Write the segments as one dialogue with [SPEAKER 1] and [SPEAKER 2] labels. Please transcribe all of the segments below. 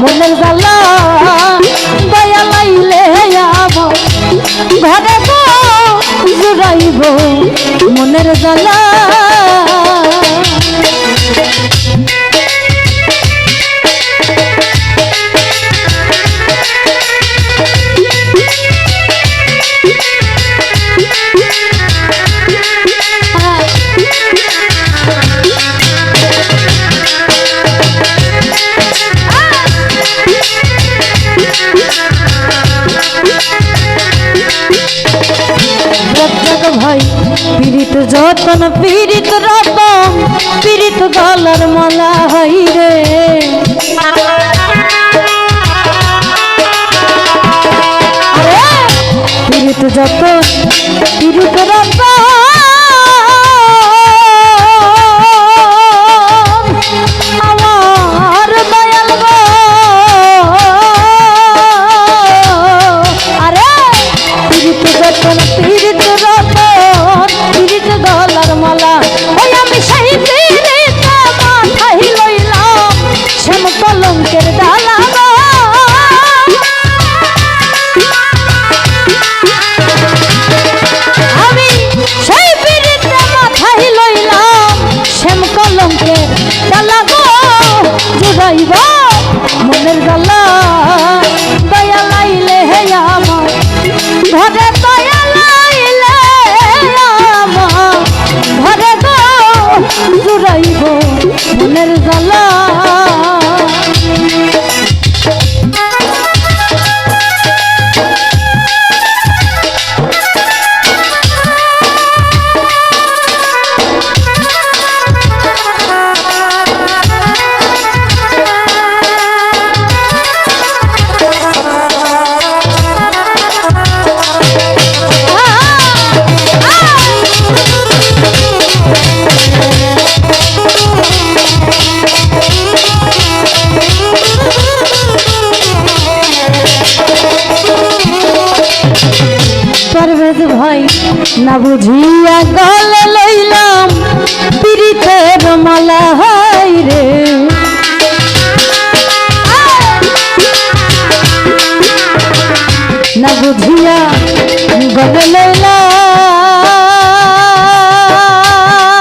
[SPEAKER 1] মনের জ্বালা দয়া লাইলে আমার ঘরে গো জুড়াইব মনের জ্বালা ভাই পীড়িত যতন পীড়িত রতন পীড়িত গলার মালা হই রে পীড়িত যতন পীড়িত রতন আমার দয়াল গো আরে পীড়িত যতন পীড়িত মালা ওই আমি সেই পীড়িত মাথায় লইলাম শ্যাম কলঙ্কের ডালা আমি সেই পীড়িত মাথায় লইলাম শ্যাম কলঙ্কের ডালা গো জুড়াইব মনের জ্বালা দয়া লাইলে হে আমার ঘরে দয়া লাইলে আমার ঘরে গো জুড়াইব মনের জ্বালা ভাই না বুঝিয়া গলে লইলাম পীড়িতের মালা হাই রে না বুঝিয়া গলে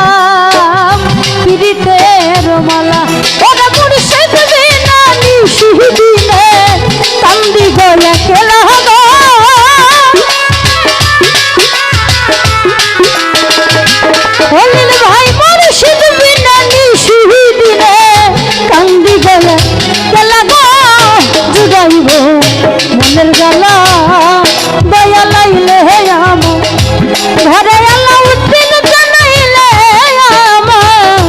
[SPEAKER 1] লইলাম পীড়িতের মালা ওরা মুর্শিদ বিনা নিশি দিনে কান্দি গয়া কেলা ভাই মুর্শিদ বিনা নিশি দিনে কান্দি গয়া কেলা গো জুড়াইব মনের জ্বালা দয়া লাইলে হে আমার ঘরে আলাউদ্দিন জানাইলে আমার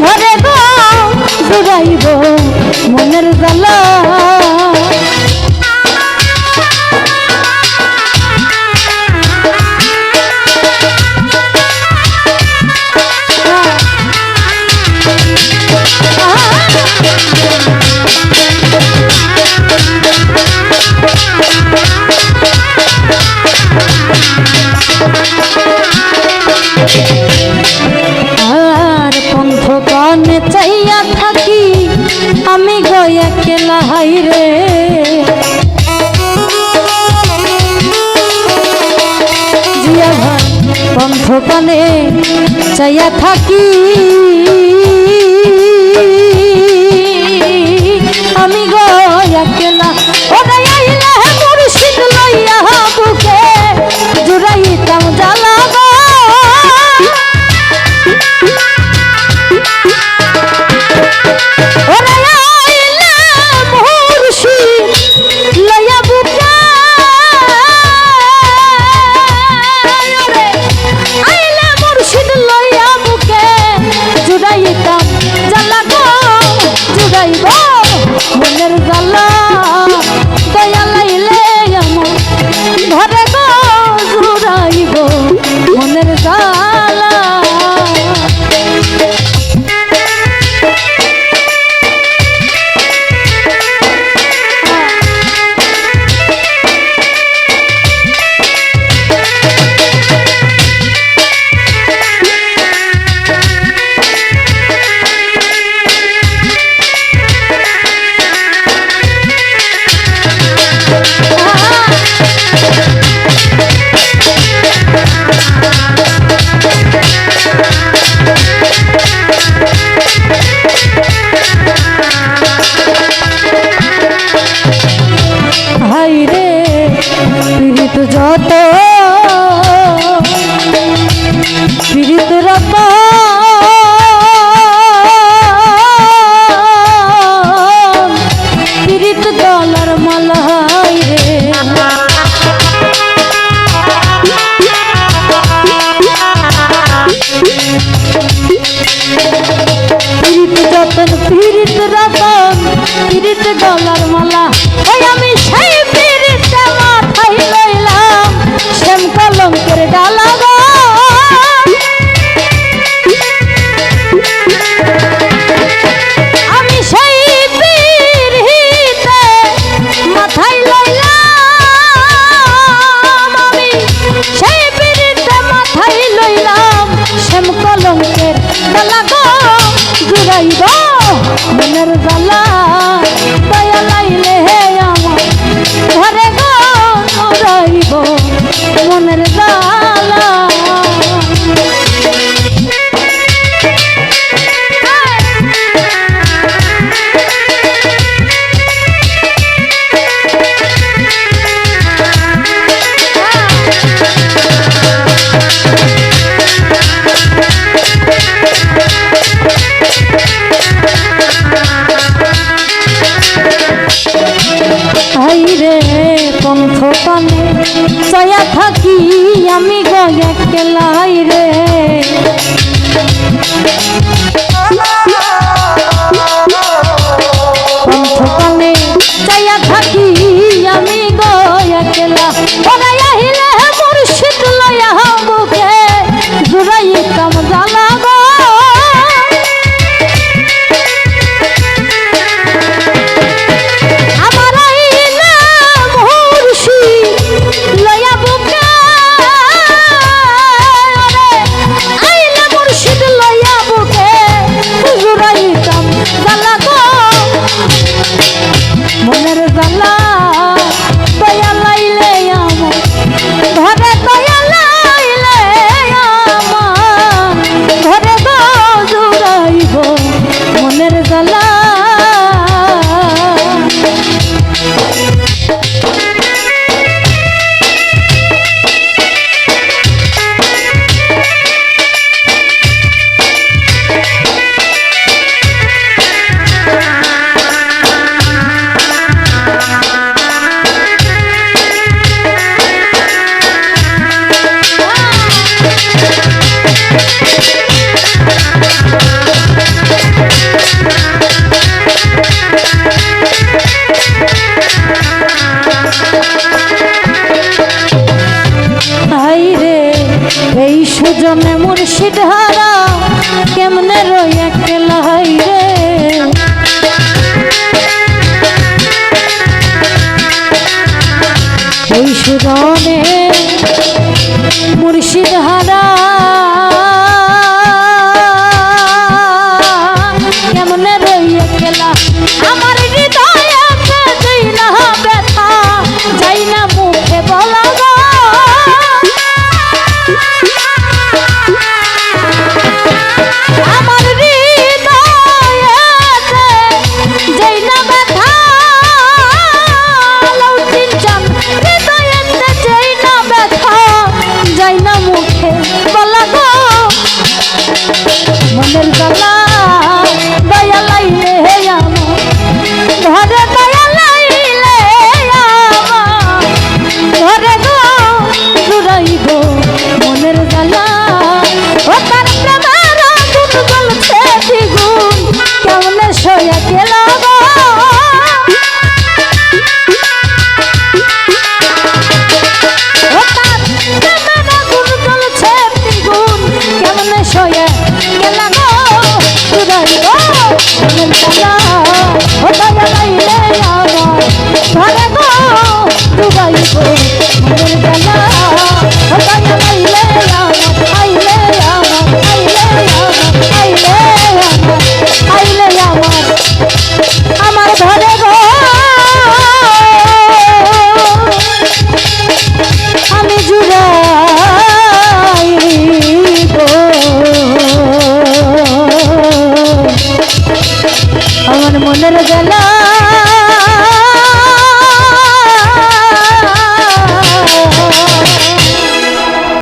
[SPEAKER 1] ঘরে গো জুড়াইব মনের জ্বালা আর পন্থ কানে চাইয়া থাকি আমি গয়া কেলা হাই রে জিয়া ভাই পন্থ কানে চাইয়া থাকি আমি গয়া কেলা ওরে আইলে মুর্শিদ লইয়া বুকে জুড়াইতাম জ্বালা মনের জ্বালা দয়া লাইলে আমার ঘরে গো জুড়াইব মনের জ্বালা পীড়িত রতন পীড়িত গলার মালা ওই আমি সেই পীড়িতে মাথায় লইলাম শ্যাম কলঙ্কের ডালা গো আমি সেই পীড়িতে মাথায় লইলাম আমি সেই পীড়িতে মাথায় লইলাম শ্যাম কলঙ্কের ডালা গো জুড়াইব মনের জ্বালা দয়া লাইলে হে আমার ঘরে গো জুড়াইব মনের জ্বালা পন্থকানে চয়া থাকি আমি গয়া কেলাই রে পন্থকানে চয়া থাকি আমি গয়া কেলা ওরে আহিলে মুর্শিদ লয়া বুকে জুড়াইতাম জ্বালা গো এই সুজনে মুর্শিদ হারা কেমনে রই একলা হাই রে এই সুজনে মুর্শিদ হারা কেমনে রই একলা আমার হৃদয়ে যাই না ব্যথা যাই না মুখে বলা আমার হৃদয়েতে যাই না ব্যথা লৌচিন চান হৃদয়েতে যাই না ব্যথা যাই না মুখে বলা গো মনের জ্বালা দয়া লাইলে হে আমার ঘরে দয়া লাইলে আমার ঘরে গো জুড়াইব মনের জ্বালা ও তার প্রেমের আগুন জ্বলছে দ্বিগুণ কেমনে সয়া গেলা গো ও তার প্রেমের আগুন জ্বলছে দ্বিগুণ কেমনে সয়া গেলা গো জুড়াইব মনের জ্বালা ও দয়া লাইলে আমার ঘরে গো জুড়াইব মনের জ্বালা ও দয়া লাইলে আমার আইলে আমার আইলে আমার আইলে আমার আইলে আমার ঘরে গো আমি জুড়াইব আমার মনের জ্বালা